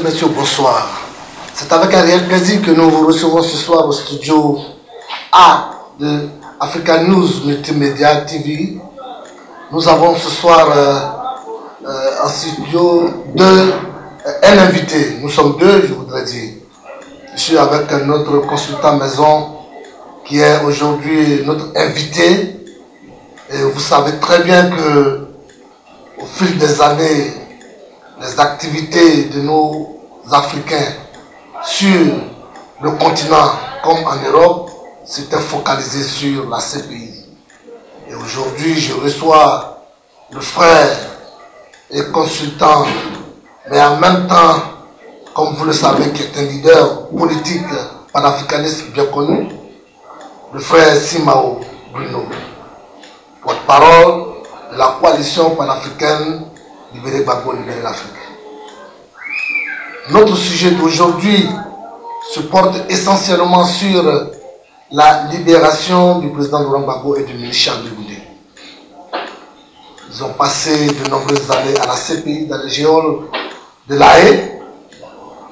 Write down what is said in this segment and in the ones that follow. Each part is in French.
messieurs, bonsoir. C'est avec un réel plaisir que nous vous recevons ce soir au studio A de Africa News Multimédia TV. Nous avons ce soir en studio un invité. Nous sommes deux, je voudrais dire. Je suis avec notre consultant maison qui est aujourd'hui notre invité. Et vous savez très bien que au fil des années, les activités de nos Africains sur le continent comme en Europe s'étaient focalisées sur la CPI. Et aujourd'hui, je reçois le frère et consultant, mais en même temps, comme vous le savez, qui est un leader politique panafricaniste bien connu, le frère Simao Bruno, porte-parole de la coalition panafricaine Libérer Gbagbo, Libérer l'Afrique. Notre sujet d'aujourd'hui se porte essentiellement sur la libération du président Laurent Gbagbo et du ministre Charles Goudé. Ils ont passé de nombreuses années à la CPI dans les geôles de La Haye.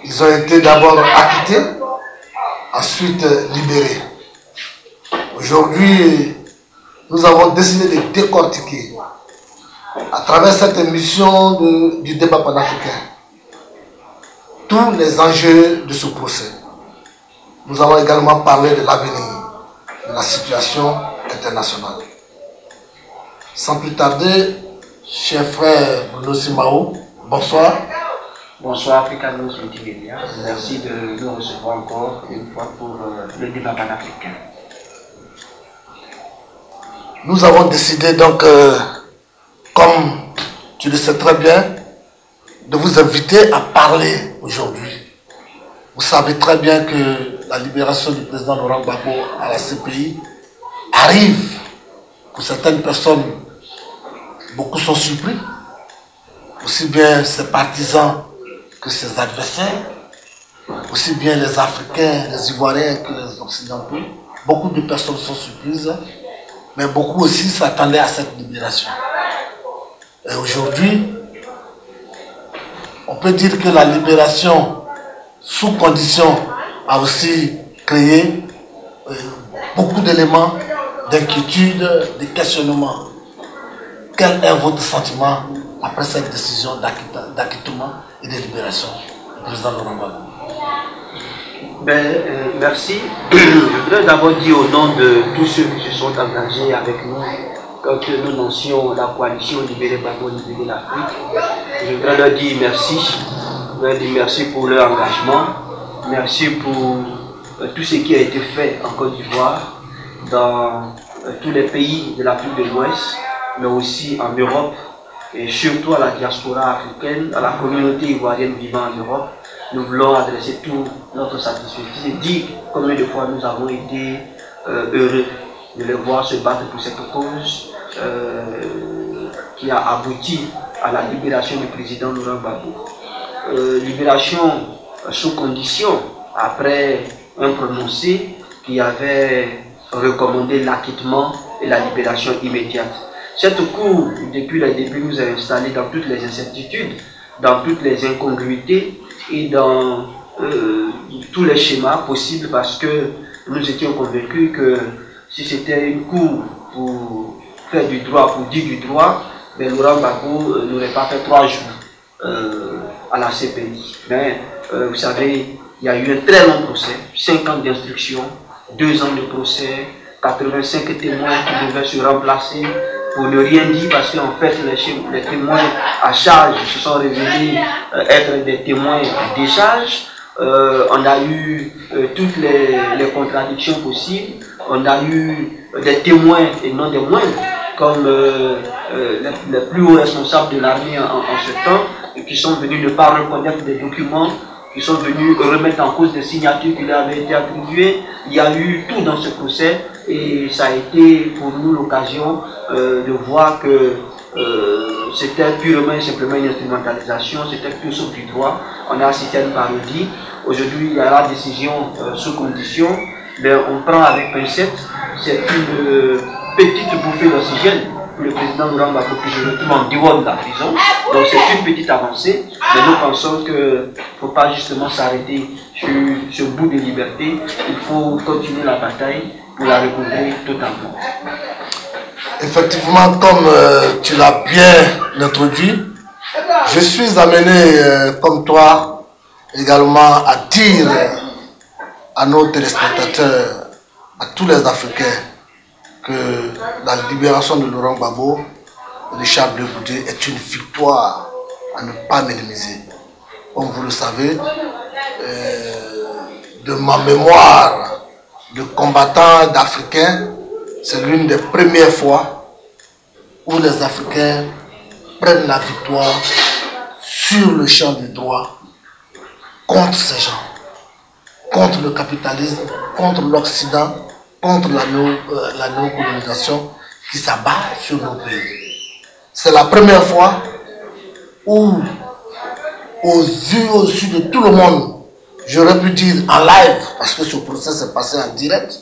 Ils ont été d'abord acquittés, ensuite libérés. Aujourd'hui, nous avons décidé de décortiquer à travers cette émission du débat panafricain tous les enjeux de ce procès. Nous allons également parler de l'avenir, de la situation internationale. Sans plus tarder, cher frère Bruno Simao, bonsoir. Bonsoir Africa News Multimédia. Merci de nous recevoir encore une fois pour le débat panafricain. Nous avons décidé donc, comme tu le sais très bien, de vous inviter à parler aujourd'hui. Vous savez très bien que la libération du président Laurent Gbagbo à la CPI arrive. Pour certaines personnes, beaucoup sont surpris, aussi bien ses partisans que ses adversaires, aussi bien les Africains, les Ivoiriens que les Occidentaux. Beaucoup de personnes sont surprises, mais beaucoup aussi s'attendaient à cette libération. Et aujourd'hui, on peut dire que la libération sous condition a aussi créé beaucoup d'éléments d'inquiétude, de questionnement. Quel est votre sentiment après cette décision d'acquittement et de libération du président Laurent Gbagbo? Merci. Je voudrais d'abord dire au nom de tous ceux qui se sont engagés avec nous quand nous lancions la coalition Libérer Gbagbo, Libérer l'Afrique. Je voudrais leur dire merci. Je voudrais dire merci pour leur engagement. Merci pour tout ce qui a été fait en Côte d'Ivoire, dans tous les pays de l'Afrique de l'Ouest, mais aussi en Europe, et surtout à la diaspora africaine, à la communauté ivoirienne vivant en Europe. Nous voulons adresser tout notre satisfaction et dire combien de fois nous avons été heureux de les voir se battre pour cette cause qui a abouti à la libération du président Laurent Gbagbo. Libération sous condition, après un prononcé qui avait recommandé l'acquittement et la libération immédiate. Cette cour, depuis le début, nous a installé dans toutes les incertitudes, dans toutes les incongruités et dans tous les schémas possibles, parce que nous étions convaincus que si c'était une cour pour faire du droit, pour dire du droit, ben Laurent Gbagbo n'aurait pas fait 3 jours à la CPI. Mais vous savez, il y a eu un très long procès, 5 ans d'instruction, 2 ans de procès, 85 témoins qui devaient se remplacer pour ne rien dire, parce qu'en fait les témoins à charge se sont révélés être des témoins à décharge. On a eu toutes les contradictions possibles. On a eu des témoins et non des moindres, comme les plus hauts responsables de l'armée en ce temps, qui sont venus ne pas reconnaître des documents, qui sont venus remettre en cause des signatures qui leur avaient été attribuées. Il y a eu tout dans ce procès et ça a été pour nous l'occasion de voir que c'était purement et simplement une instrumentalisation, c'était plus sauf du droit. On a assisté à une parodie. Aujourd'hui, il y a la décision sous condition, mais on prend avec pincette. C'est une petite bouffée d'oxygène pour le président Laurent Gbagbo que je retrouve en dehors de la prison. Donc c'est une petite avancée, mais nous pensons qu'il ne faut pas justement s'arrêter sur ce bout de liberté. Il faut continuer la bataille pour la recouvrer totalement. Effectivement, comme tu l'as bien introduit, je suis amené, comme toi, également à dire à nos téléspectateurs, à tous les Africains, que la libération de Laurent Gbagbo et de Charles Blé Goudé est une victoire à ne pas minimiser. Comme vous le savez, de ma mémoire de combattant d'Africains, c'est l'une des premières fois où les Africains prennent la victoire sur le champ du droit contre ces gens, contre le capitalisme, contre l'Occident, contre la néocolonisation qui s'abat sur nos pays. C'est la première fois où, aux yeux de tout le monde, j'aurais pu dire en live, parce que ce procès s'est passé en direct,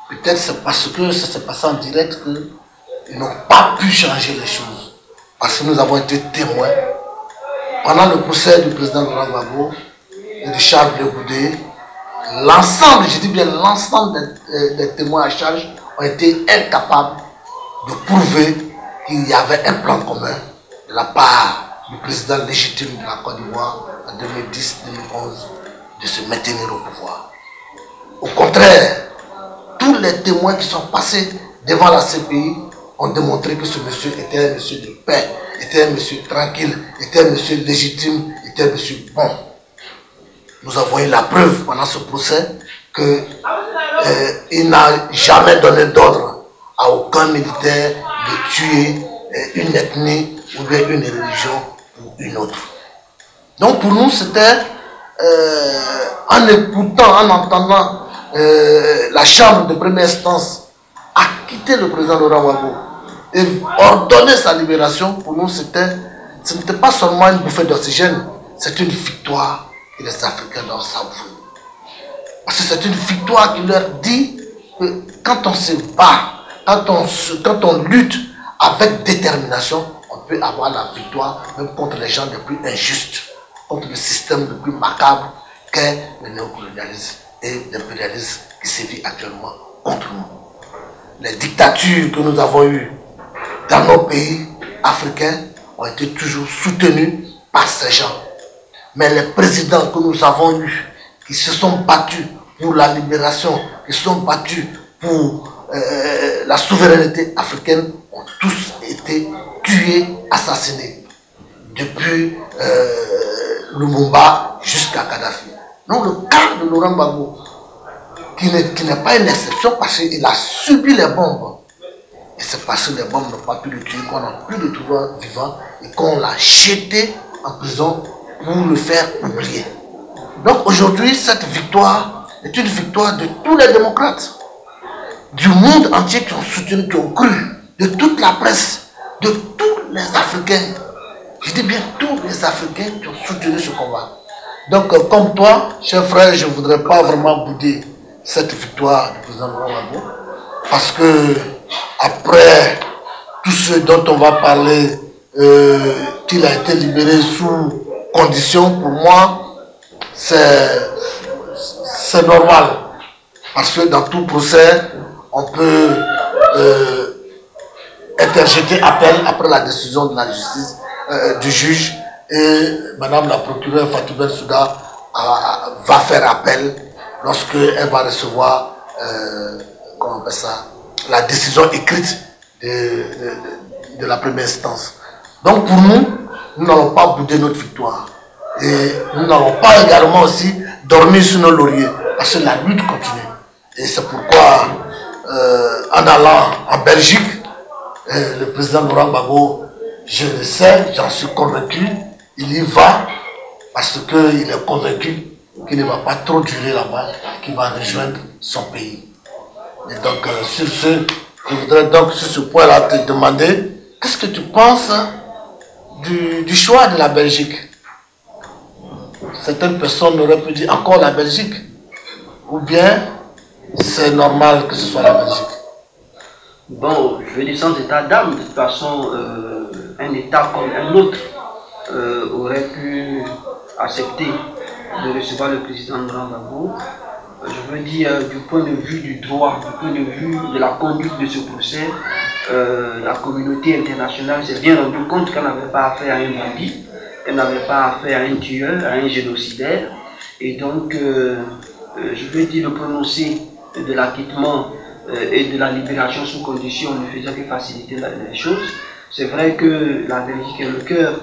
peut-être c'est parce que ça s'est passé en direct qu'ils n'ont pas pu changer les choses. Parce que nous avons été témoins pendant le procès du président Laurent Gbagbo et de Charles Blé Goudé. L'ensemble, je dis bien l'ensemble des témoins à charge ont été incapables de prouver qu'il y avait un plan commun de la part du président légitime de la Côte d'Ivoire en 2010-2011 de se maintenir au pouvoir. Au contraire, tous les témoins qui sont passés devant la CPI ont démontré que ce monsieur était un monsieur de paix, était un monsieur tranquille, était un monsieur légitime, était un monsieur bon. Nous avons eu la preuve pendant ce procès qu'il n'a jamais donné d'ordre à aucun militaire de tuer une ethnie ou bien une religion ou une autre. Donc pour nous, c'était en écoutant, en entendant la chambre de première instance acquitter le président Laurent Gbagbo et ordonner sa libération. Pour nous, ce n'était pas seulement une bouffée d'oxygène, c'est une victoire que les Africains doivent savourer. Parce que c'est une victoire qui leur dit que quand on se bat, quand on lutte avec détermination, on peut avoir la victoire même contre les gens les plus injustes, contre le système le plus macabre qu'est le néocolonialisme et l'impérialisme qui sévit actuellement contre nous. Les dictatures que nous avons eues dans nos pays africains ont été toujours soutenues par ces gens. Mais les présidents que nous avons eus, qui se sont battus pour la libération, qui se sont battus pour la souveraineté africaine, ont tous été tués, assassinés. Depuis Lumumba jusqu'à Kadhafi. Donc le cas de Laurent Gbagbo, qui n'est pas une exception parce qu'il a subi les bombes. Et c'est parce que les bombes n'ont pas pu le tuer qu'on n'a pu le trouver vivant et qu'on l'a jeté en prison pour le faire oublier. Donc aujourd'hui, cette victoire est une victoire de tous les démocrates, du monde entier qui ont soutenu, qui ont cru, de toute la presse, de tous les Africains. Je dis bien tous les Africains qui ont soutenu ce combat. Donc comme toi, cher frère, je ne voudrais pas vraiment bouder cette victoire du président Laurent Gbagbo, parce que après tout ce dont on va parler, qu'il a été libéré sous condition, pour moi, c'est normal. Parce que dans tout procès, on peut interjeter appel après la décision de la justice, du juge, et madame la procureure Fatou Bensouda va faire appel lorsqu'elle va recevoir comment on appelle ça, la décision écrite de la première instance. Donc pour nous, nous n'allons pas bouder notre victoire. Et nous n'allons pas également aussi dormir sur nos lauriers, parce que la lutte continue. Et c'est pourquoi, en allant en Belgique, le président Laurent Gbagbo, je le sais, j'en suis convaincu, il y va, parce qu'il est convaincu qu'il ne va pas trop durer là-bas, qu'il va rejoindre son pays. Et donc, sur ce, je voudrais donc sur ce point-là te demander, qu'est-ce que tu penses du choix de la Belgique? Certaines personnes auraient pu dire encore la Belgique, ou bien c'est normal que ce soit la Belgique? Bon, je veux dire sans état d'âme, de toute façon, un État comme un autre aurait pu accepter de recevoir le président Laurent Gbagbo. Je veux dire, du point de vue du droit, du point de vue de la conduite de ce procès, la communauté internationale s'est bien rendue compte qu'elle n'avait pas affaire à un bandit, qu'elle n'avait pas affaire à un tueur, à un génocidaire. Et donc, je veux dire, le prononcé de l'acquittement et de la libération sous condition ne faisait que faciliter les choses. C'est vrai que la Belgique est le cœur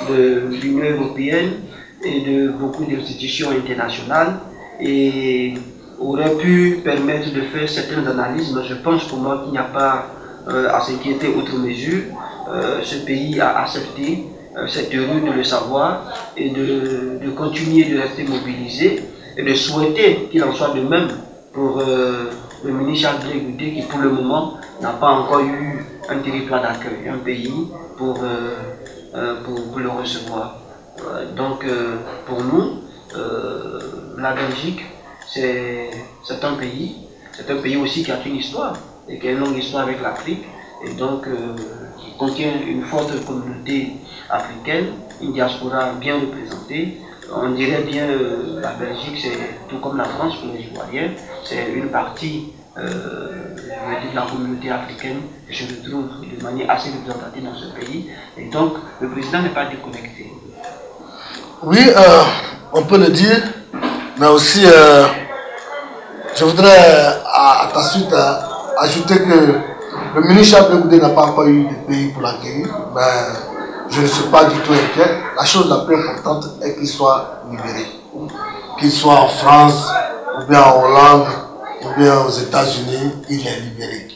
de l'Union européenne et de beaucoup d'institutions internationales et aurait pu permettre de faire certaines analyses, mais je pense pour moi qu'il n'y a pas à s'inquiéter outre mesure. Ce pays a accepté, c'est heureux de le savoir, et de continuer de rester mobilisé et de souhaiter qu'il en soit de même pour le ministre Charles Goudé qui pour le moment n'a pas encore eu un territoire d'accueil, un pays pour le recevoir. Donc pour nous, la Belgique, c'est un pays aussi qui a une histoire et qui a une longue histoire avec l'Afrique et donc qui contient une forte communauté africaine, une diaspora bien représentée. On dirait bien la Belgique, c'est tout comme la France pour les Ivoiriens, c'est une partie de la communauté africaine que je retrouve de manière assez représentative dans ce pays et donc le président n'est pas déconnecté. Oui, on peut le dire, mais aussi je voudrais à ta suite ajouter que le ministre Charles Goudé n'a pas encore eu de pays pour l'accueillir, mais je ne suis pas du tout inquiet. La chose la plus importante est qu'il soit libéré. Qu'il soit en France, ou bien en Hollande, ou bien aux États-Unis, il est libéré.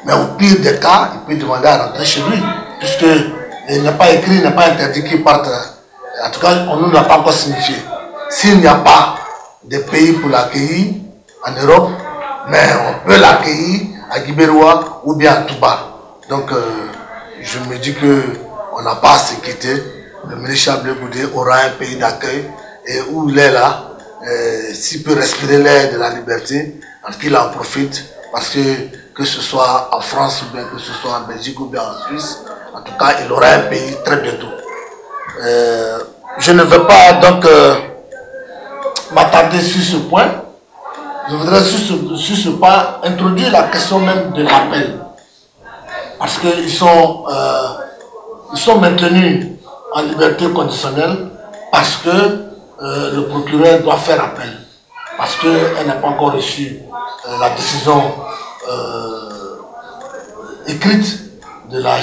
Mais au pire des cas, il peut demander à rentrer chez lui, puisqu'il n'est pas écrit, il n'est pas interdit qu'il parte. En tout cas, on ne l'a pas encore signifié. S'il n'y a pas de pays pour l'accueillir en Europe, mais on peut l'accueillir à Guibéroua ou bien à Touba. Donc, je me dis qu'on n'a pas à s'inquiéter. Le ministre Charles Goudé aura un pays d'accueil et où il est là, s'il peut respirer l'air de la liberté, qu'il en profite parce que ce soit en France ou bien que ce soit en Belgique ou bien en Suisse, en tout cas, il aura un pays très bientôt. Je ne veux pas donc m'attarder sur ce point. Je voudrais sur ce point introduire la question même de l'appel. Parce qu'ils sont maintenus en liberté conditionnelle parce que le procureur doit faire appel. Parce qu'elle n'a pas encore reçu la décision écrite de la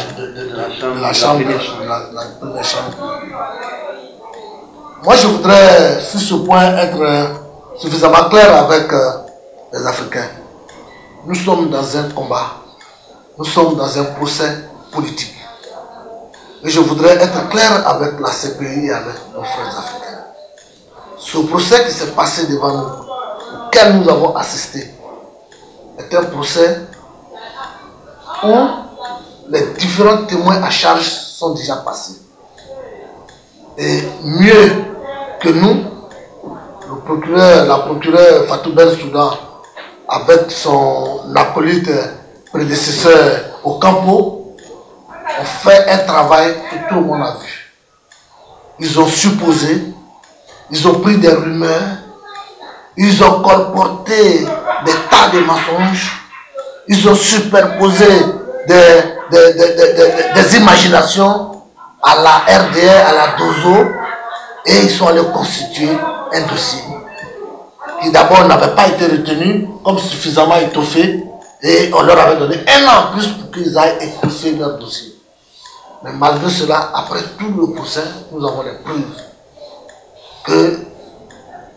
chambre, la première chambre. Moi, je voudrais, sur ce point, être suffisamment clair avec les Africains. Nous sommes dans un combat, nous sommes dans un procès politique. Et je voudrais être clair avec la CPI et avec nos frères africains. Ce procès qui s'est passé devant nous, auquel nous avons assisté, est un procès où les différents témoins à charge sont déjà passés. Et mieux que nous, la procureure Fatou Bensouda, avec son acolyte prédécesseur au Campo, ont fait un travail que tout le monde a vu. Ils ont supposé, ils ont pris des rumeurs, ils ont colporté des tas de mensonges, ils ont superposé des imaginations à la RDR, à la DOSO, et ils sont allés constituer un dossier qui d'abord n'avait pas été retenu comme suffisamment étoffé, et on leur avait donné un an en plus pour qu'ils aillent étoffer leur dossier. Mais malgré cela, après tout le procès, nous avons les preuves que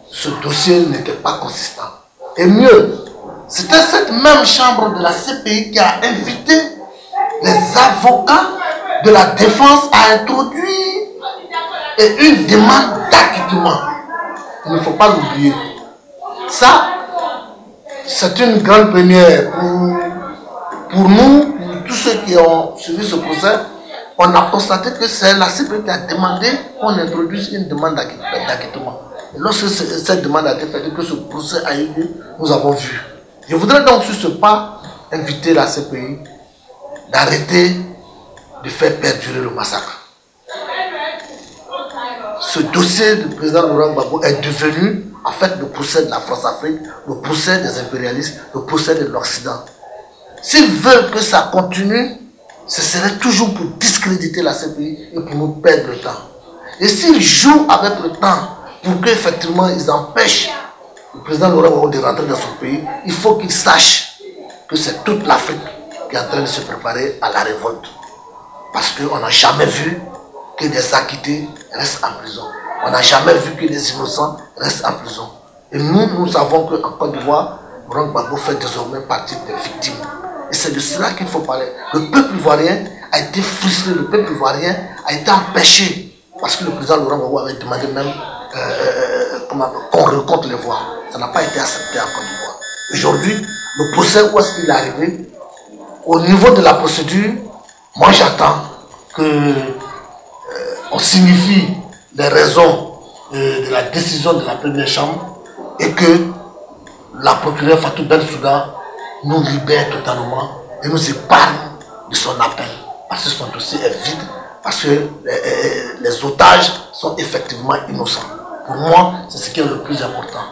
ce dossier n'était pas consistant. Et mieux, c'était cette même chambre de la CPI qui a invité les avocats de la défense à introduire une demande d'acquittement. Il ne faut pas l'oublier. Ça, c'est une grande première pour nous, pour tous ceux qui ont suivi ce procès. On a constaté que c'est la CPI qui a demandé qu'on introduise une demande d'acquittement. Et lorsque cette demande a été faite, que ce procès a eu lieu, nous avons vu. Je voudrais donc sur ce pas inviter la CPI d'arrêter de faire perdurer le massacre. Ce dossier du président Laurent Gbagbo est devenu en fait le procès de la France-Afrique, le procès des impérialistes, le procès de l'Occident. S'ils veulent que ça continue, ce serait toujours pour discréditer la CPI et pour nous perdre le temps. Et s'ils jouent avec le temps pour qu'effectivement ils empêchent le président Laurent Gbagbo de rentrer dans son pays, il faut qu'il sache que c'est toute l'Afrique qui est en train de se préparer à la révolte. Parce qu'on n'a jamais vu que des acquittés restent en prison. On n'a jamais vu que des innocents restent en prison. Et nous savons qu'en Côte d'Ivoire, Laurent Gbagbo fait désormais partie des victimes. Et c'est de cela qu'il faut parler. Le peuple ivoirien a été frustré, le peuple ivoirien a été empêché. Parce que le président Laurent Gbagbo avait demandé même qu'on recompte les voix. Ça n'a pas été accepté en Côte d'Ivoire. Aujourd'hui, le procès, où est-ce qu'il est arrivé? Au niveau de la procédure, moi j'attends qu'on signifie les raisons de la décision de la première chambre et que la procureure Fatou Bensouda nous libère totalement et nous épargne de son appel. Parce que son dossier est vide, parce que les otages sont effectivement innocents. Pour moi, c'est ce qui est le plus important.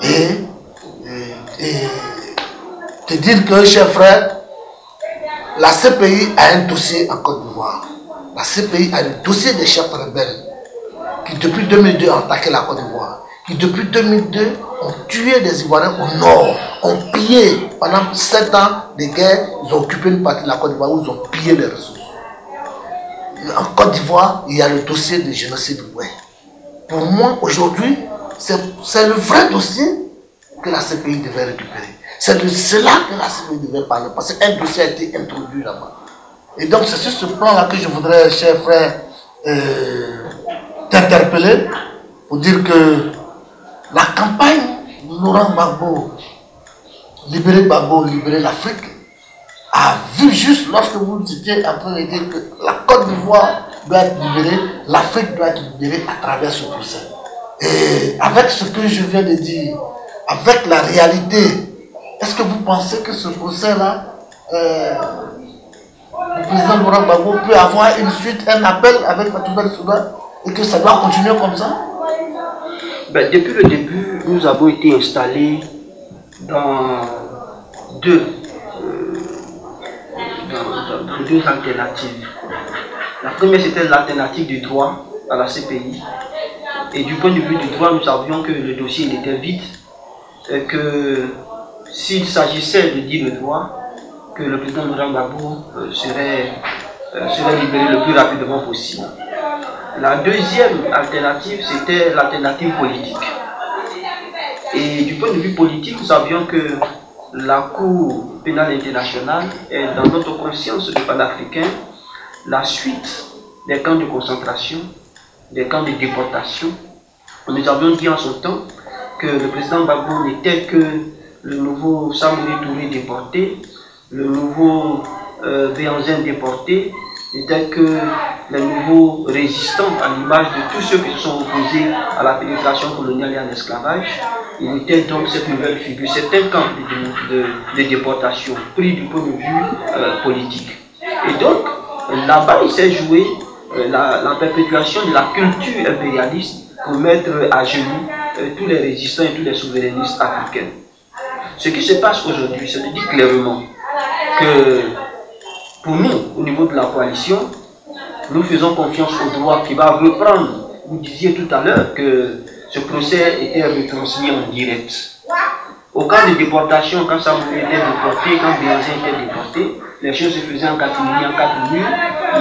Et te dire que, chers frères, la CPI a un dossier en Côte d'Ivoire. La CPI a un dossier des chefs rebelles qui depuis 2002 ont attaqué la Côte d'Ivoire, qui depuis 2002 ont tué des Ivoiriens au nord, ont pillé, pendant 7 ans de guerre, ils ont occupé une partie de la Côte d'Ivoire où ils ont pillé les ressources. En Côte d'Ivoire, il y a le dossier du génocide Oué. Pour moi, aujourd'hui, c'est le vrai dossier que la CPI devait récupérer. C'est de cela que la CPI devait parler, parce qu'un dossier a été introduit là-bas. Et donc, c'est sur ce plan-là que je voudrais, chers frères, t'interpeller pour dire que la campagne Laurent Gbagbo, libérer l'Afrique, a vu juste lorsque vous étiez en train de dire que la Côte d'Ivoire doit être libérée, l'Afrique doit être libérée à travers ce procès. Et avec ce que je viens de dire, avec la réalité, est-ce que vous pensez que ce procès-là, le président Laurent Gbagbo peut avoir une suite, un appel avec Fatou Bensouda et que ça doit continuer comme ça? Ben, depuis le début, nous avons été installés dans deux alternatives. La première, c'était l'alternative du droit à la CPI. Et du point de vue du droit, nous savions que le dossier il était vide et que s'il s'agissait de dire le droit, que le président Laurent Gbagbo serait libéré le plus rapidement possible. La deuxième alternative, c'était l'alternative politique. Et du point de vue politique, nous savions que la Cour pénale internationale est dans notre conscience de panafricain la suite des camps de concentration, des camps de déportation. Nous avions dit en son temps que le président Gbagbo n'était que le nouveau Samori Touré déporté, le nouveau Béhanzin déporté, n'était que les nouveaux résistants à l'image de tous ceux qui se sont opposés à la pénétration coloniale et à l'esclavage. Il était donc cette nouvelle figure, c'est un camp de déportation pris du point de vue politique. Et donc, là-bas, il s'est joué la perpétuation de la culture impérialiste pour mettre à genoux tous les résistants et tous les souverainistes africains. Ce qui se passe aujourd'hui, c'est de dire clairement que pour nous, au niveau de la coalition, nous faisons confiance au droit qui va reprendre. Vous disiez tout à l'heure que ce procès était retransmis en direct. Au cas de déportation, quand Samori était déporté, quand Béhanzin était déporté, les choses se faisaient en catimini, en 4 murs.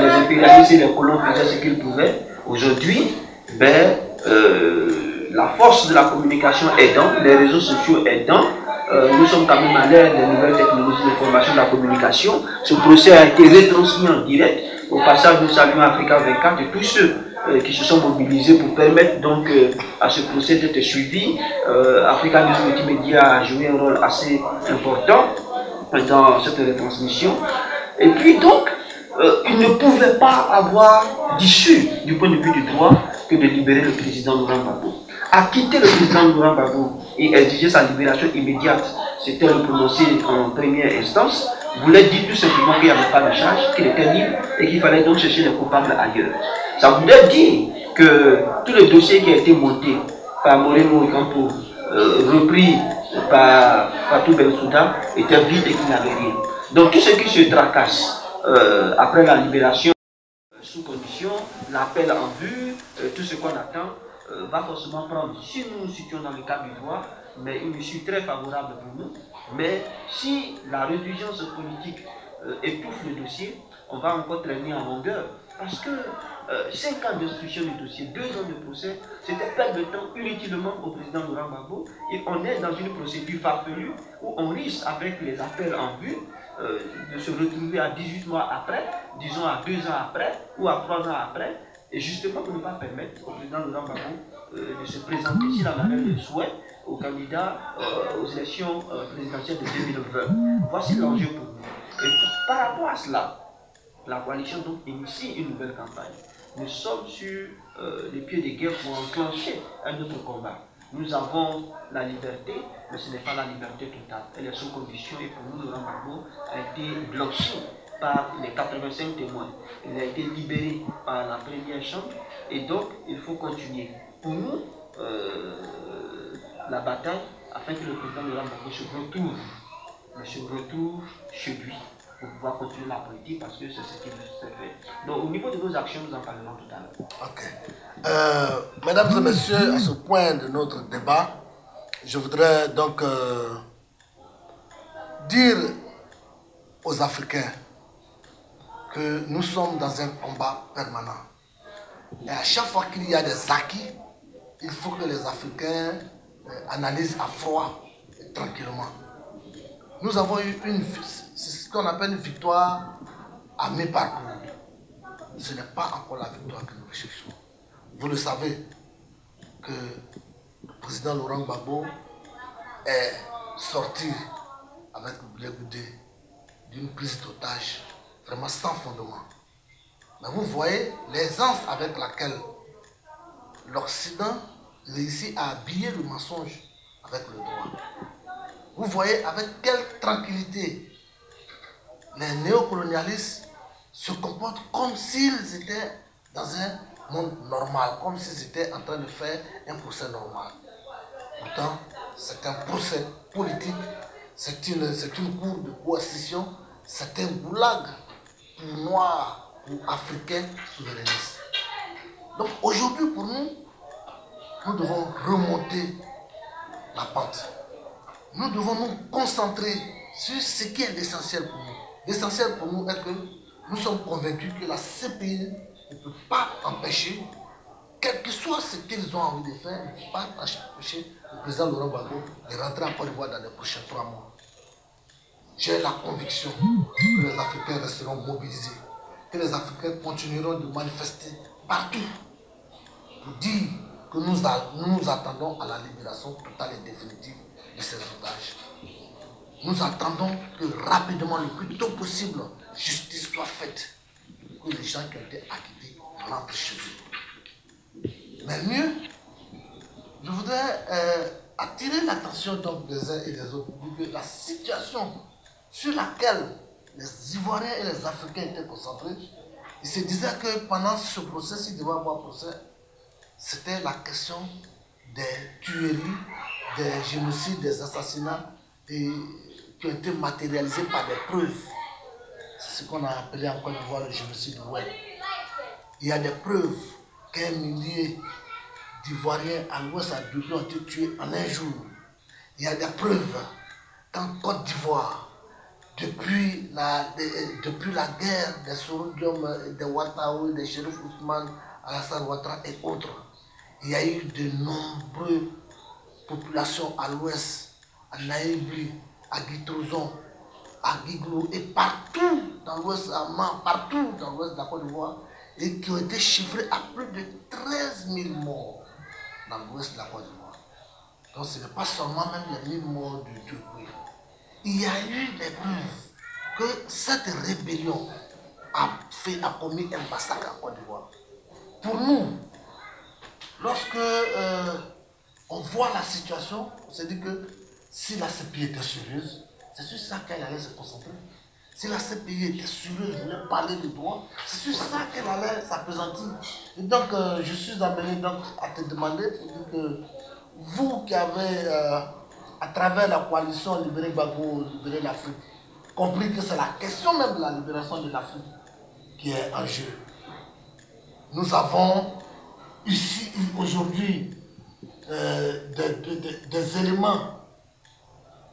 Les impérialistes et les colons faisaient ce qu'ils pouvaient. Aujourd'hui, la force de la communication aidant, les réseaux sociaux aidant, nous sommes quand même à l'ère des nouvelles technologies d'information de la communication. Ce procès a été retransmis en direct. Au passage, nous saluons Africa 24 et tous ceux qui se sont mobilisés pour permettre donc à ce procès d'être suivi. Africa News Multimédia a joué un rôle assez important dans cette retransmission. Et puis donc, il ne pouvait pas avoir d'issue du point de vue du droit que de libérer le président Laurent Gbagbo. Acquitter le président Laurent Gbagbo et exiger sa libération immédiate, c'était le prononcé en première instance. voulait dire tout simplement qu'il n'y avait pas de charge, qu'il était libre et qu'il fallait donc chercher les coupables ailleurs. Ça voulait dire que tout le dossier qui a été monté par Moreno Ocampo, repris par Fatou Bensouda, était vide et qu'il n'avait rien. Donc tout ce qui se tracasse après la libération sous condition, l'appel en vue, tout ce qu'on attend, va forcément prendre, si nous nous situons dans le cadre du droit, mais une issue très favorable pour nous. Mais si la résurgence politique étouffe le dossier, on va encore traîner en longueur. Parce que 5 ans d'instruction du dossier, 2 ans de procès, c'était perdre de temps inutilement au président Laurent Gbagbo. Et on est dans une procédure farfelue où on risque, avec les appels en vue, de se retrouver à 18 mois après, disons à 2 ans après ou à 3 ans après, et justement pour ne pas permettre au président Laurent Gbagbo de se présenter, s'il en avait le souhait, aux candidats aux élections présidentielles de 2020. Voici l'enjeu pour nous. Et par rapport à cela, la coalition donc initie une nouvelle campagne. Nous sommes sur les pieds de guerre pour enclencher un autre combat. Nous avons la liberté, mais ce n'est pas la liberté totale. Elle est sous condition et pour nous, Laurent Gbagbo a été bloqué par les 85 témoins. Il a été libéré par la première chambre et donc il faut continuer. Pour nous, la bataille afin que le président Laurent Gbagbo se retrouve chez lui pour pouvoir continuer la politique parce que c'est ce qu'il s'est fait. Donc au niveau de nos actions, nous en parlerons tout à l'heure. Ok. Mesdames et messieurs, à ce point de notre débat, je voudrais donc dire aux Africains que nous sommes dans un combat permanent. Et à chaque fois qu'il y a des acquis, il faut que les Africains analysent à froid et tranquillement. Nous avons eu ce qu'on appelle une victoire à mi-parcours. Ce n'est pas encore la victoire que nous recherchons. Vous le savez que le président Laurent Gbagbo est sorti avec le Blé Goudé d'une prise d'otage vraiment sans fondement. Mais vous voyez l'aisance avec laquelle l'Occident réussit à habiller le mensonge avec le droit. Vous voyez avec quelle tranquillité les néocolonialistes se comportent comme s'ils étaient dans un monde normal, comme s'ils étaient en train de faire un procès normal. Pourtant, c'est un procès politique, c'est une cour de coercition, c'est un goulag pour Noirs, pour Africains souverainistes. Donc aujourd'hui, pour nous, nous devons remonter la pente. Nous devons nous concentrer sur ce qui est l'essentiel pour nous. L'essentiel pour nous est que nous sommes convaincus que la CPI ne peut pas empêcher, quel que soit ce qu'ils ont envie de faire, ne peut pas empêcher le président Laurent Gbagbo de rentrer en Côte d'Ivoire dans les prochains 3 mois. J'ai la conviction que les Africains resteront mobilisés, que les Africains continueront de manifester partout pour dire que nous nous attendons à la libération totale et définitive de ces otages. Nous attendons que rapidement, le plus tôt possible, justice soit faite, que les gens qui ont été acquittés rentrent chez eux. Mais mieux, je voudrais attirer l'attention donc des uns et des autres pour que la situation sur laquelle les Ivoiriens et les Africains étaient concentrés, ils se disaient que pendant ce procès, s'il devait y avoir procès, c'était la question des tueries, des génocides, des assassinats qui ont été matérialisés par des preuves. C'est ce qu'on a appelé en Côte d'Ivoire le génocide Oued. Il y a des preuves qu'un millier d'Ivoiriens à l'ouest à Douala ont été tués en un jour. Il y a des preuves qu'en Côte d'Ivoire, depuis la guerre des Sorodium, des Ouattara, des Chérif Ousmane, Alassane Ouattara et autres, il y a eu de nombreuses populations à l'ouest, à Naïbli, à Guitrozon, à Guiglou et partout dans l'ouest, partout dans l'ouest de la Côte d'Ivoire, et qui ont été chiffrés à plus de 13 000 morts dans l'ouest de la Côte d'Ivoire. Donc ce n'est pas seulement même les 1000 morts du Turquie. Il y a eu des preuves que cette rébellion a commis un massacre en Côte d'Ivoire. Pour nous, lorsque on voit la situation, on se dit que si la CPI était sérieuse, c'est sur ça qu'elle allait se concentrer. Si la CPI était sérieuse, elle voulait parler de droit, c'est sur ça qu'elle allait s'appesantir. Et donc, je suis amené donc, à te demander, pour dire que vous qui avez, à travers la coalition Libérer Gbagbo, Libérer l'Afrique, compris que c'est la question même de la libération de l'Afrique qui est en jeu. Nous avons ici, aujourd'hui, des éléments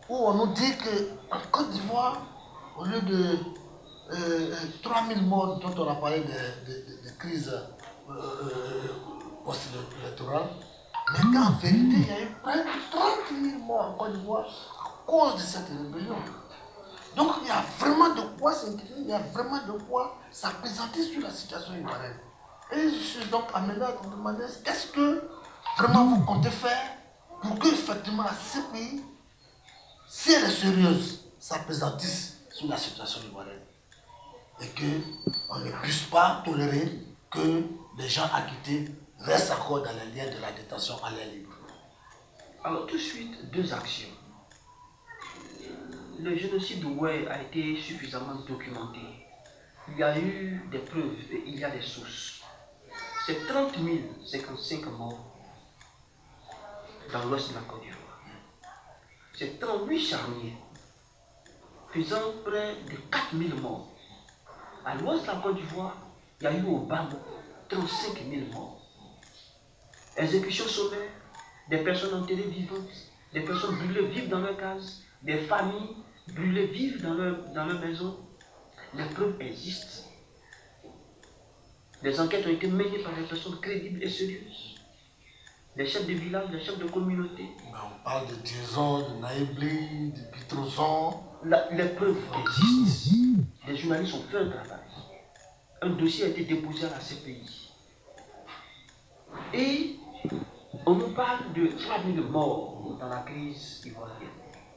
où on nous dit qu'en Côte d'Ivoire, au lieu de 3000 morts dont on a parlé de crise post-électorale, mais qu'en vérité, il y a eu près de 30 000 morts en Côte d'Ivoire à cause de cette rébellion. Donc il y a vraiment de quoi s'inquiéter, il y a vraiment de quoi s'apaisanter sur la situation ivoirienne. Et je suis donc amené à te demander qu'est-ce que vraiment vous comptez faire pour que effectivement la CPI, si elle est sérieuse, s'apaisantisse sur la situation ivoirienne. Et qu'on ne puisse pas tolérer que les gens acquittés restent encore dans les liens de la détention à l'air libre. Alors tout de suite, deux actions. Le génocide d'Ouai a été suffisamment documenté. Il y a eu des preuves et il y a des sources. C'est 30 055 morts dans l'ouest de la Côte d'Ivoire. C'est 38 charniers faisant près de 4 000 morts. À l'ouest de la Côte d'Ivoire, il y a eu au Bambo 35 000 morts. Exécutions sommaires, des personnes enterrées vivantes, des personnes brûlées vives dans leurs cases, des familles brûlées vives dans leur maison. Les preuves existent. Des enquêtes ont été menées par des personnes crédibles et sérieuses. Des chefs de village, des chefs de communauté. Mais on parle de Jason, de Naïbli, de Pitroson. Les preuves existent. Les journalistes ont fait un travail. Un dossier a été déposé à la CPI. Et on nous parle de 3 000 morts dans la crise ivoirienne.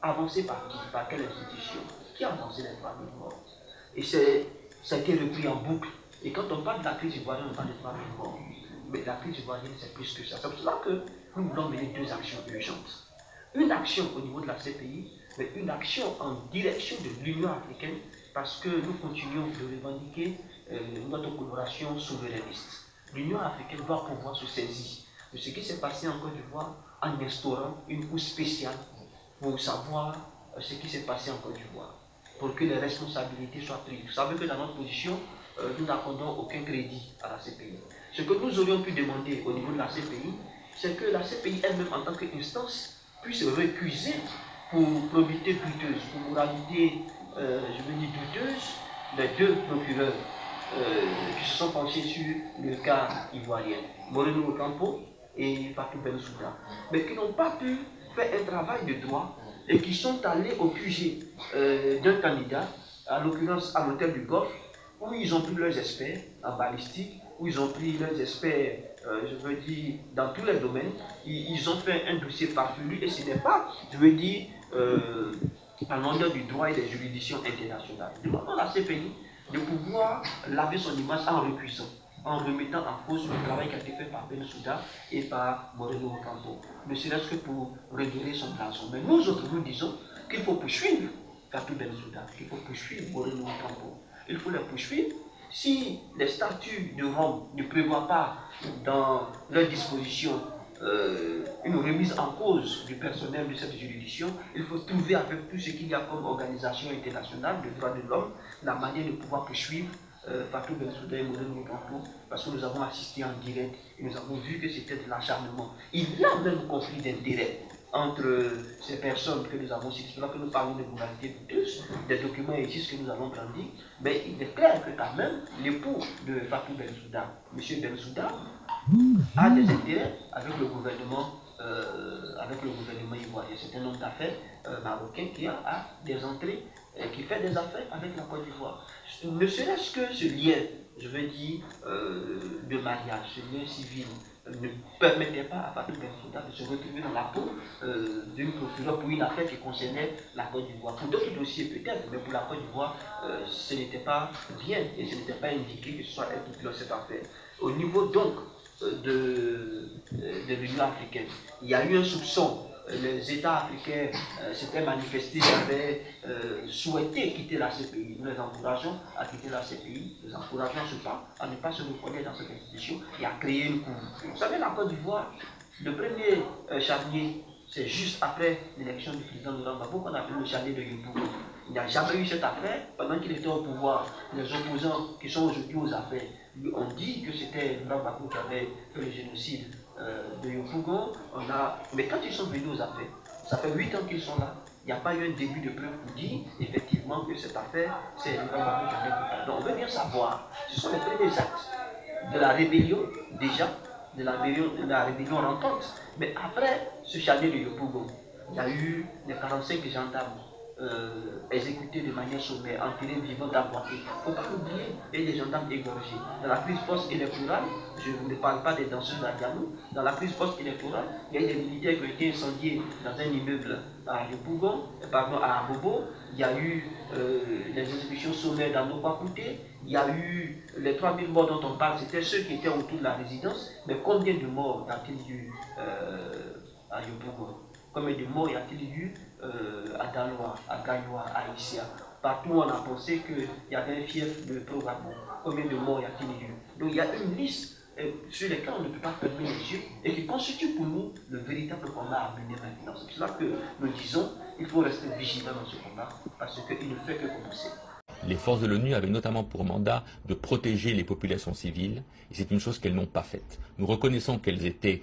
Avancé par qui? Par quelle institution? Qui a avancé les 3 000 morts? Et ça a été repris en boucle. Et quand on parle de la crise ivoirienne, on parle de 3 000 morts. Mais la crise ivoirienne, c'est plus que ça. C'est pour cela que nous voulons mener deux actions urgentes. Une action au niveau de la CPI, mais une action en direction de l'Union africaine, parce que nous continuons de revendiquer notre collaboration souverainiste. L'Union africaine doit pouvoir se saisir de ce qui s'est passé en Côte d'Ivoire en instaurant une cour spéciale pour savoir ce qui s'est passé en Côte d'Ivoire, pour que les responsabilités soient prises. Vous savez que dans notre position, nous n'accordons aucun crédit à la CPI. Ce que nous aurions pu demander au niveau de la CPI, c'est que la CPI elle-même, en tant qu'instance, puisse récuser pour probité douteuse, pour moralité, je veux dire douteuse, les deux procureurs qui se sont penchés sur le cas ivoirien, Moreno Ocampo et Fatou Bensouda, mais qui n'ont pas pu faire un travail de droit et qui sont allés au QG d'un candidat, à l'occurrence à l'hôtel du Golfe, où ils ont pris leurs experts en balistique, où ils ont pris leurs experts, je veux dire, dans tous les domaines. Ils ont fait un dossier farfelu et ce n'est pas, je veux dire, à l'endroit du droit et des juridictions internationales. Demandons à la CPI de pouvoir laver son image en recusant, en remettant en cause le travail qui a été fait par Bensouda et par Moreno Ocampo, ne serait-ce que pour redorer son blason. Mais nous autres, nous disons qu'il faut poursuivre Fatou Bensouda, qu'il faut poursuivre Moreno Ocampo. Il faut les poursuivre. Si les statuts de Rome ne prévoient pas dans leurs dispositions une remise en cause du personnel de cette juridiction, il faut trouver avec tout ce qu'il y a comme organisation internationale de droits de l'homme la manière de pouvoir poursuivre Fatou Bensouda et Moreno Ocampo, parce que nous avons assisté en direct et nous avons vu que c'était de l'acharnement. Il y a même un conflit d'intérêts entre ces personnes que nous avons citées. C'est là que nous parlons de moralité douteuse, des documents existent que nous avons brandis, mais il est clair que quand même l'époux de Fatou Bensouda, M. Bensouda, a des intérêts avec le gouvernement ivoirien. C'est un homme d'affaires marocain qui a des entrées, qui fait des affaires avec la Côte d'Ivoire. Ne serait-ce que ce lien, je veux dire, de mariage, ce lien civil, ne permettait pas à Fatou Bensouda de se retrouver dans la peau d'une procureure pour une affaire qui concernait la Côte d'Ivoire. Pour d'autres dossiers peut-être, mais pour la Côte d'Ivoire, ce n'était pas bien et ce n'était pas indiqué que ce soit elle qui clôt cette affaire. Au niveau donc de l'Union africaine, il y a eu un soupçon les États africains s'étaient manifestés, avaient souhaité quitter la CPI. Nous les encourageons à quitter la CPI, nous encourageons à ne pas se reconnaître dans cette institution et à créer une cour. Vous savez, la Côte d'Ivoire, le premier charnier, c'est juste après l'élection du président Laurent Gbagbo qu'on a appelé le charnier de Yopougon. Il n'y a jamais eu cette affaire pendant qu'il était au pouvoir. Les opposants qui sont aujourd'hui aux affaires lui ont dit que c'était Laurent Gbagbo qui avait fait le génocide de Yopougon. Mais quand ils sont venus aux affaires, ça fait 8 ans qu'ils sont là. Il n'y a pas eu un début de preuve pour dire effectivement que cette affaire, c'est Laurent Gbagbo qui avait fait. Donc on veut bien savoir, ce sont les premiers actes de la rébellion déjà, de la rébellion rencontre. Mais après ce charnier de Yopougon, il y a eu les 45 gendarmes exécutés de manière sommaire, enterrés vivants d'Aboité. Il ne faut pas oublier, et les gendarmes égorgés. Dans la prise post-électorale, je ne vous parle pas des danseurs d'Adianou, dans la prise post-électorale, il y a eu des militaires qui ont été incendiés dans un immeuble à Yopougon, à Bobo. Il y a eu les exécutions sommaires dans Nokwa-Kouté. Il y a eu les 3000 morts dont on parle, c'était ceux qui étaient autour de la résidence. Mais combien de morts y a-t-il eu à Yopougon? Combien de morts y a-t-il eu à Daloa, à Gaïwa, à Issia? Partout on a pensé qu'il y avait un fief de programme. Combien de morts y a-t-il eu? Donc il y a une liste sur lesquelles on ne peut pas fermer les yeux et qui constitue pour nous le véritable combat à mener maintenant. C'est pour cela que nous disons qu'il faut rester vigilant dans ce combat parce qu'il ne fait que commencer. Les forces de l'ONU avaient notamment pour mandat de protéger les populations civiles, et c'est une chose qu'elles n'ont pas faite. Nous reconnaissons qu'elles étaient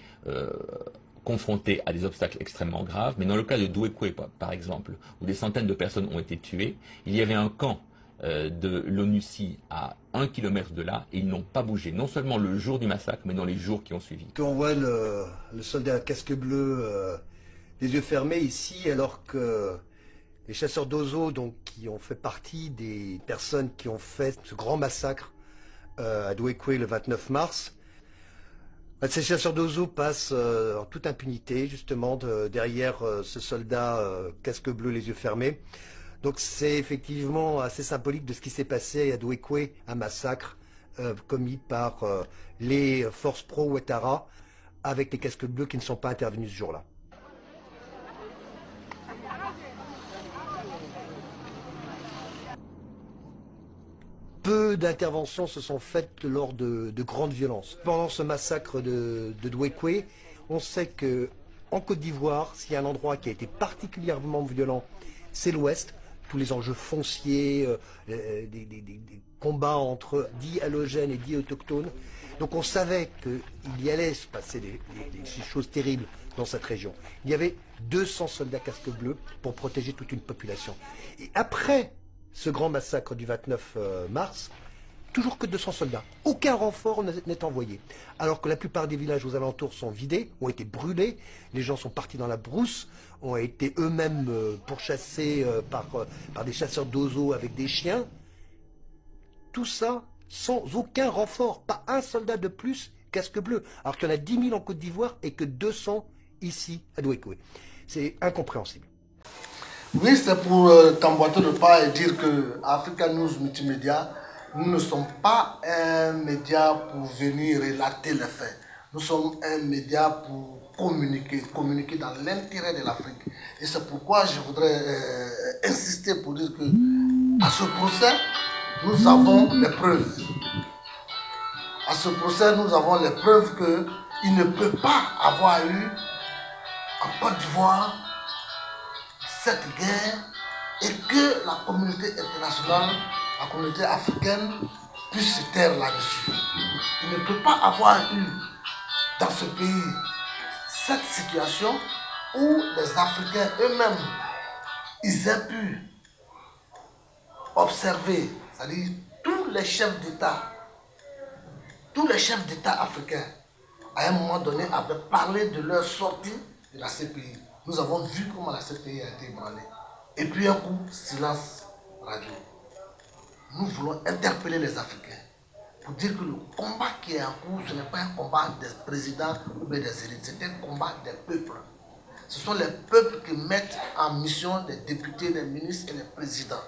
confrontées à des obstacles extrêmement graves, mais dans le cas de Douékoué, par exemple, où des centaines de personnes ont été tuées, il y avait un camp de l'ONUCI à 1 kilomètre de là, et ils n'ont pas bougé, non seulement le jour du massacre, mais dans les jours qui ont suivi. Quand on voit le soldat à casque bleu, les yeux fermés ici, alors que les chasseurs d'oiseaux, donc, qui ont fait partie des personnes qui ont fait ce grand massacre à Douékoué le 29 mars, ces chasseurs d'oiseaux passent en toute impunité, justement, derrière ce soldat casque bleu, les yeux fermés. Donc c'est effectivement assez symbolique de ce qui s'est passé à Douékoué, un massacre commis par les forces pro-Ouattara, avec les casques bleus qui ne sont pas intervenus ce jour-là. Peu d'interventions se sont faites lors de grandes violences. Pendant ce massacre de Douékoué, on sait qu'en Côte d'Ivoire, s'il y a un endroit qui a été particulièrement violent, c'est l'Ouest. Tous les enjeux fonciers, des combats entre dits allogènes et dits autochtones. Donc on savait qu'il y allait se passer des choses terribles dans cette région. Il y avait 200 soldats casques bleus pour protéger toute une population. Et après ce grand massacre du 29 mars, toujours que 200 soldats. Aucun renfort n'est envoyé. Alors que la plupart des villages aux alentours sont vidés, ont été brûlés, les gens sont partis dans la brousse, ont été eux-mêmes pourchassés par des chasseurs d'oiseaux avec des chiens. Tout ça sans aucun renfort, pas un soldat de plus casque bleu. Alors qu'il y en a 10 000 en Côte d'Ivoire et que 200 ici à Douékoué. C'est incompréhensible. Oui, c'est pour t'emboîter le pas et dire que Africa News Multimédia, nous ne sommes pas un média pour venir relater les faits. Nous sommes un média pour communiquer dans l'intérêt de l'Afrique. Et c'est pourquoi je voudrais insister pour dire que à ce procès, nous avons les preuves. À ce procès, nous avons les preuves qu'il ne peut pas avoir eu en Côte d'Ivoire cette guerre et que la communauté internationale, la communauté africaine puisse se taire là-dessus. Il ne peut pas avoir eu dans ce pays cette situation où les Africains eux-mêmes, ils aient pu observer, c'est-à-dire tous les chefs d'État africains, à un moment donné, avaient parlé de leur sortie de la CPI. Nous avons vu comment la CPI a été ébranlée. Et puis un coup, silence radio. Nous voulons interpeller les Africains pour dire que le combat qui est en cours, ce n'est pas un combat des présidents ou des élites, c'est un combat des peuples. Ce sont les peuples qui mettent en mission des députés, des ministres et des présidents.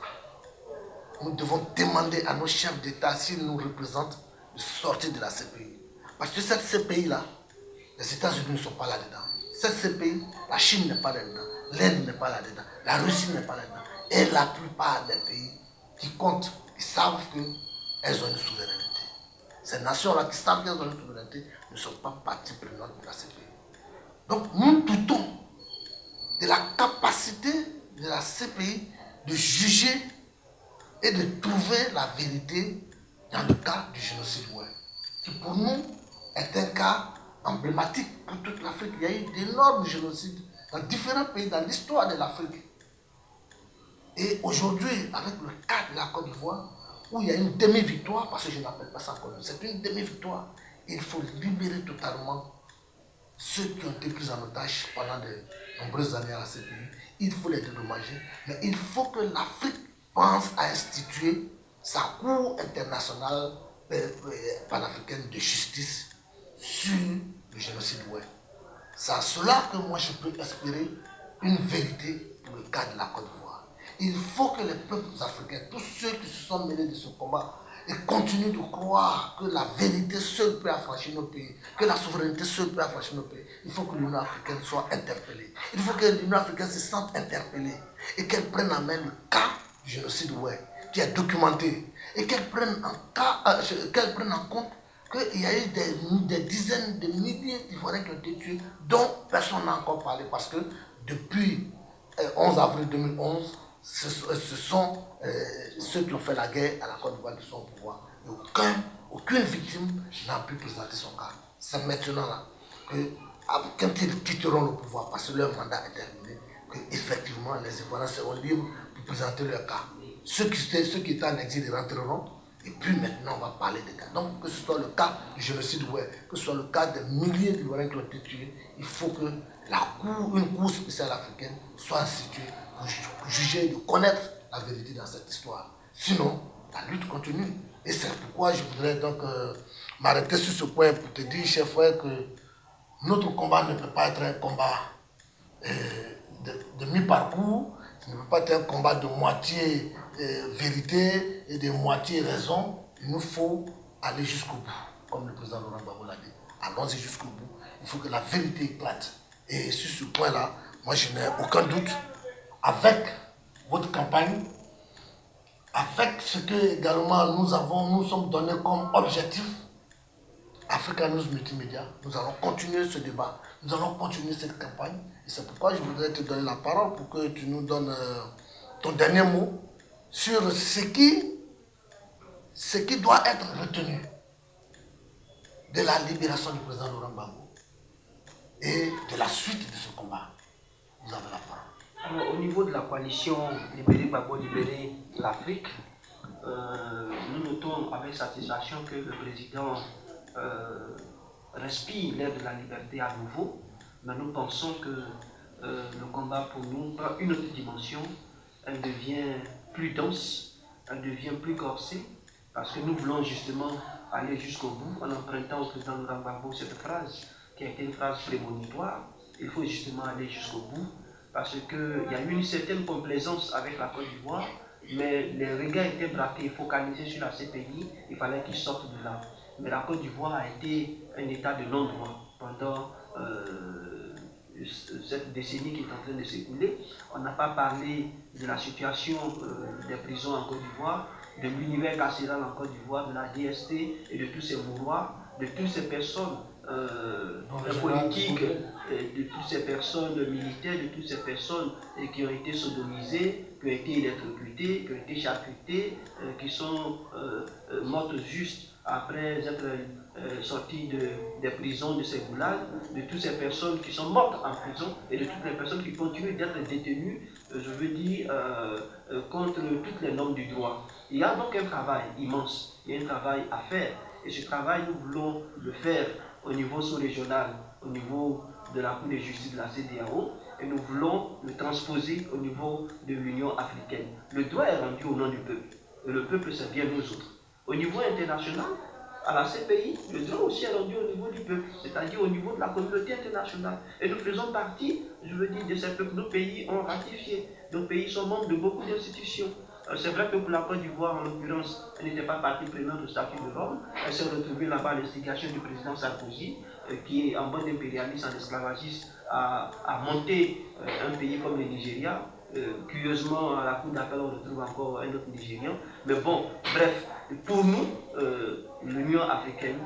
Nous devons demander à nos chefs d'État, s'ils nous représentent, de sortir de la CPI. Parce que cette CPI-là, les États-Unis ne sont pas là-dedans. cette CPI, la Chine n'est pas là-dedans, l'Inde n'est pas là-dedans, la Russie n'est pas là-dedans. Et la plupart des pays qui comptent, ils savent qu'elles ont une souveraineté. Ces nations-là qui savent qu'elles ont une souveraineté ne sont pas partie prenante de la CPI. Donc nous doutons de la capacité de la CPI de juger et de trouver la vérité dans le cas du génocide Woué, qui pour nous est un cas emblématique pour toute l'Afrique. Il y a eu d'énormes génocides dans différents pays, dans l'histoire de l'Afrique. Et aujourd'hui, avec le cas de la Côte d'Ivoire, où il y a une demi-victoire, parce que je n'appelle pas ça comme c'est une demi-victoire, il faut libérer totalement ceux qui ont été pris en otage pendant de nombreuses années à la CPI. Il faut les dédommager, mais il faut que l'Afrique pense à instituer sa Cour internationale panafricaine de justice sur le génocide Woué. C'est à cela que moi je peux espérer une vérité pour le cas de la Côte d'Ivoire. Il faut que les peuples africains, tous ceux qui se sont mêlés de ce combat, et continuent de croire que la vérité seule peut affranchir nos pays, que la souveraineté seule peut affranchir nos pays. Il faut que l'Union africaine soit interpellée. Il faut que l'Union africaine se sente interpellée et qu'elle prenne en main le cas du génocide Woué, qui est documenté, et qu'elle prenne en compte qu'il y a eu des dizaines de milliers d'Ivoiriens qui ont été tués, dont personne n'a encore parlé, parce que depuis 11 avril 2011, ce sont ceux qui ont fait la guerre à la Côte d'Ivoire qui sont au pouvoir. Et aucune victime n'a pu présenter son cas. C'est maintenant là que, quand ils quitteront le pouvoir, parce que leur mandat est terminé, qu'effectivement les Ivoiriens seront libres pour présenter leur cas. Ceux qui étaient en exil rentreront, et puis maintenant on va parler des cas. Donc que ce soit le cas du génocide Woué, que ce soit le cas des milliers d'Ivoiriens qui ont été tués, il faut que une cour spéciale africaine soit instituée pour juger, de connaître la vérité dans cette histoire. Sinon, la lutte continue. Et c'est pourquoi je voudrais donc m'arrêter sur ce point pour te dire, cher frère, que notre combat ne peut pas être un combat de mi-parcours, ce ne peut pas être un combat de moitié vérité et de moitié raison. Il nous faut aller jusqu'au bout, comme le président Laurent Gbagbo l'a dit. Allons-y jusqu'au bout. Il faut que la vérité éclate. Et sur ce point-là, moi je n'ai aucun doute, avec votre campagne, avec ce que également nous sommes donnés comme objectif, Africa News Multimédia, nous allons continuer ce débat, nous allons continuer cette campagne. Et c'est pourquoi je voudrais te donner la parole pour que tu nous donnes ton dernier mot sur ce qui doit être retenu de la libération du président Laurent Gbagbo et de la suite de ce combat. Vous avez la parole. Alors, au niveau de la coalition Libérer Gbagbo, Libérer l'Afrique, nous notons avec satisfaction que le président respire l'air de la liberté à nouveau, mais nous pensons que le combat pour nous prend une autre dimension. Elle devient plus dense, elle devient plus corsée, parce que nous voulons justement aller jusqu'au bout en empruntant au président Laurent Gbagbo cette phrase qui a été une phrase prémonitoire. Il faut justement aller jusqu'au bout, parce qu'il y a eu une certaine complaisance avec la Côte d'Ivoire, mais les regards étaient braqués, focalisés sur la CPI, il fallait qu'ils sortent de là. Mais la Côte d'Ivoire a été un état de non-droit pendant cette décennie qui est en train de s'écouler. On n'a pas parlé de la situation des prisons en Côte d'Ivoire, de l'univers carcéral en Côte d'Ivoire, de la DST et de tous ces mouroirs, de toutes ces personnes politiques, de toutes ces personnes militaires, de toutes ces personnes qui ont été sodomisées, qui ont été électrocutées, qui ont été charcutées, qui sont mortes juste après être sorties des prisons, de ces goulags, de toutes ces personnes qui sont mortes en prison et de toutes les personnes qui continuent d'être détenues, je veux dire, contre toutes les normes du droit. Il y a donc un travail immense, il y a un travail à faire. Et ce travail, nous voulons le faire au niveau sous-régional, au niveau de la Cour de justice de la CEDEAO, et nous voulons le transposer au niveau de l'Union africaine. Le droit est rendu au nom du peuple, et le peuple c'est bien nous autres. Au niveau international, à la CPI, le droit aussi est rendu au niveau du peuple, c'est-à-dire au niveau de la communauté internationale. Et nous faisons partie, je veux dire, de ces peuples. Nos pays ont ratifié, nos pays sont membres de beaucoup d'institutions. C'est vrai que pour la Côte d'Ivoire, en l'occurrence, elle n'était pas partie prenante au statut de Rome. Elle s'est retrouvée là-bas à l'instigation du président Sarkozy. qui est en mode impérialiste, en esclavagiste, a monté un pays comme le Nigeria. Curieusement, à la cour d'appel, on retrouve encore un autre Nigérian. Mais bon, bref, pour nous, l'Union africaine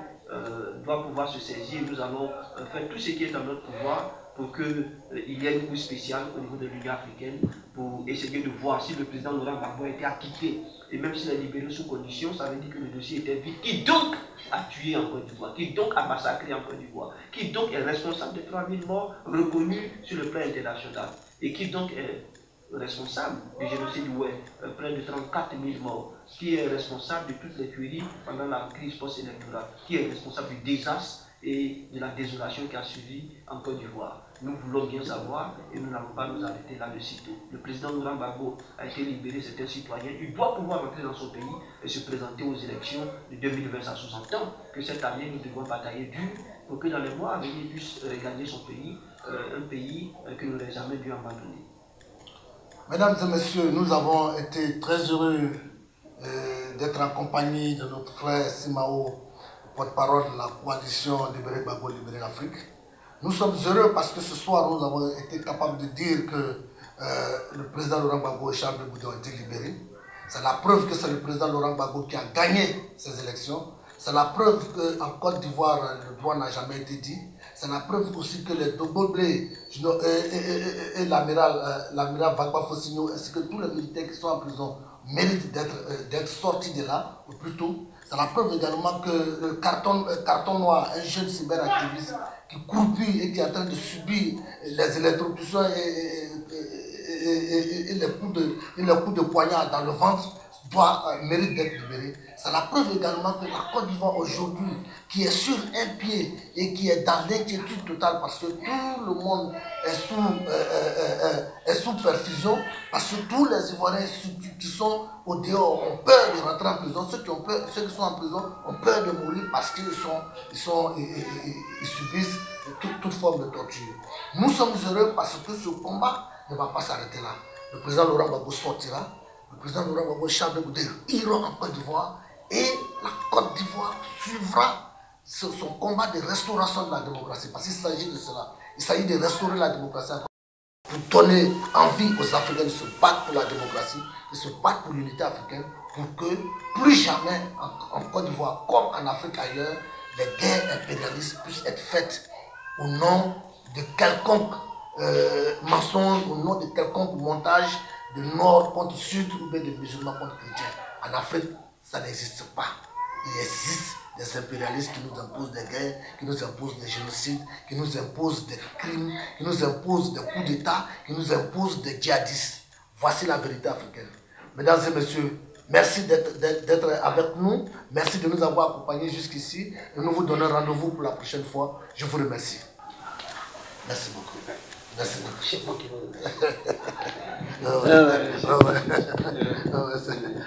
doit pouvoir se saisir. Nous allons faire tout ce qui est en notre pouvoir pour qu'il y ait une cour spéciale au niveau de l'Union africaine pour essayer de voir si le président Laurent Gbagbo a été acquitté. Et même s'il est libéré sous condition, ça veut dire que le dossier était vide. Qui donc a tué en Côte d'Ivoire? Qui donc a massacré en Côte d'Ivoire? Qui donc est responsable des 3000 morts reconnus sur le plan international? Et qui donc est responsable du génocide ouest, près de 34 000 morts? Qui est responsable de toutes les tueries pendant la crise post-électorale? Qui est responsable du désastre et de la désolation qui a suivi en Côte d'Ivoire? Nous voulons bien savoir et nous n'allons pas nous arrêter là-dessus. Le président Laurent Gbagbo a été libéré, c'est un citoyen. Il doit pouvoir rentrer dans son pays et se présenter aux élections de 2020. Ça sous-entend que cette année, nous devons batailler dur pour que dans les mois à venir, il puisse regagner son pays, un pays que nous n'avons jamais dû abandonner. Mesdames et messieurs, nous avons été très heureux d'être en compagnie de notre frère Simao, porte-parole de la coalition Libérer Gbagbo, Libérer l'Afrique. Nous sommes heureux parce que ce soir, nous avons été capables de dire que le président Laurent Gbagbo et Charles de Goudia ont été libérés. C'est la preuve que c'est le président Laurent Gbagbo qui a gagné ces élections. C'est la preuve qu'en Côte d'Ivoire, le droit n'a jamais été dit. C'est la preuve aussi que les Dogoblé et l'amiral Vagba Fossigno ainsi que tous les militaires qui sont en prison méritent d'être sortis de là, ou plutôt. C'est la preuve également que Carton Noir, un jeune cyberactiviste qui croupit et qui est en train de subir les électrocutions et les coups de poignard dans le ventre, mérite d'être libéré. C'est la preuve également que la Côte d'Ivoire aujourd'hui, qui est sur un pied et qui est dans l'inquiétude totale parce que tout le monde est sous perfusion, parce que tous les Ivoiriens qui sont au dehors ont peur de rentrer en prison, ceux qui sont en prison ont peur de mourir parce qu'ils subissent toute forme de torture. Nous sommes heureux parce que ce combat ne va pas s'arrêter là. Le président Laurent Gbagbo sortira. Le président Laurent Gbagbo et Charles de Goudia iront en Côte d'Ivoire et la Côte d'Ivoire suivra son combat de restauration de la démocratie. Parce qu'il s'agit de cela. Il s'agit de restaurer la démocratie pour donner envie aux Africains de se battre pour la démocratie, de se battre pour l'unité africaine, pour que plus jamais en Côte d'Ivoire, comme en Afrique ailleurs, les guerres impérialistes puissent être faites au nom de quelconque mensonge, au nom de quelconque montage de nord contre sud ou bien de musulmans contre chrétiens. En Afrique, ça n'existe pas. Il existe des impérialistes qui nous imposent des guerres, qui nous imposent des génocides, qui nous imposent des crimes, qui nous imposent des coups d'État, qui nous imposent des djihadistes. Voici la vérité africaine. Mesdames et messieurs, merci d'être avec nous. Merci de nous avoir accompagnés jusqu'ici. Et nous vous donnons rendez-vous pour la prochaine fois. Je vous remercie. Merci beaucoup. Merci beaucoup. C'est moi qui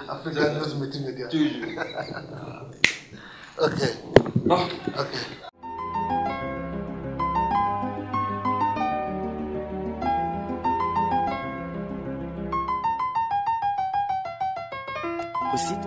Africa News Multimédia. Toujours. Ok. Bon. Ok. Au site